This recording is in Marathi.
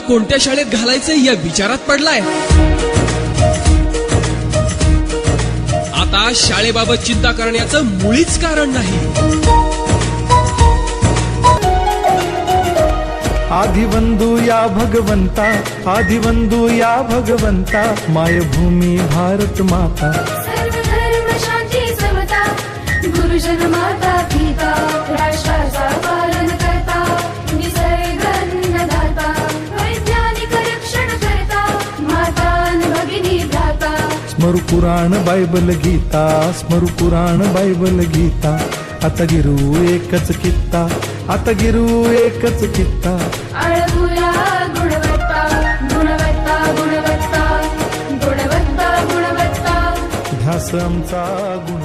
कोणत्या शाळेत घालायचे या विचारात पडलाय? आता शाळेबाबत चिंता करण्याचं मुळीच कारण नाही. आदिवंदू या भगवंता, आदिवंदू या भगवंता, मायभूमी भारत माता. सर्व धर्म शांती समता, गुरुजन माता पिता, राष्ट्राचा पालन करता, निसर्ग अन्नदाता, वैज्ञानिक रक्षण करता, माता अन भगिनी भ्राता. स्मरू पुराण बायबल गीता, स्मरू पुराण बायबल गीता. आता गिरू एकच कित्ता, आता गिरू एकच कित्ता. आळगुया गुणवत्ता, गुणवत्ता, गुणवत्ता, गुणवत्ता, गुणवत्ता. ध्यास आमचा गुण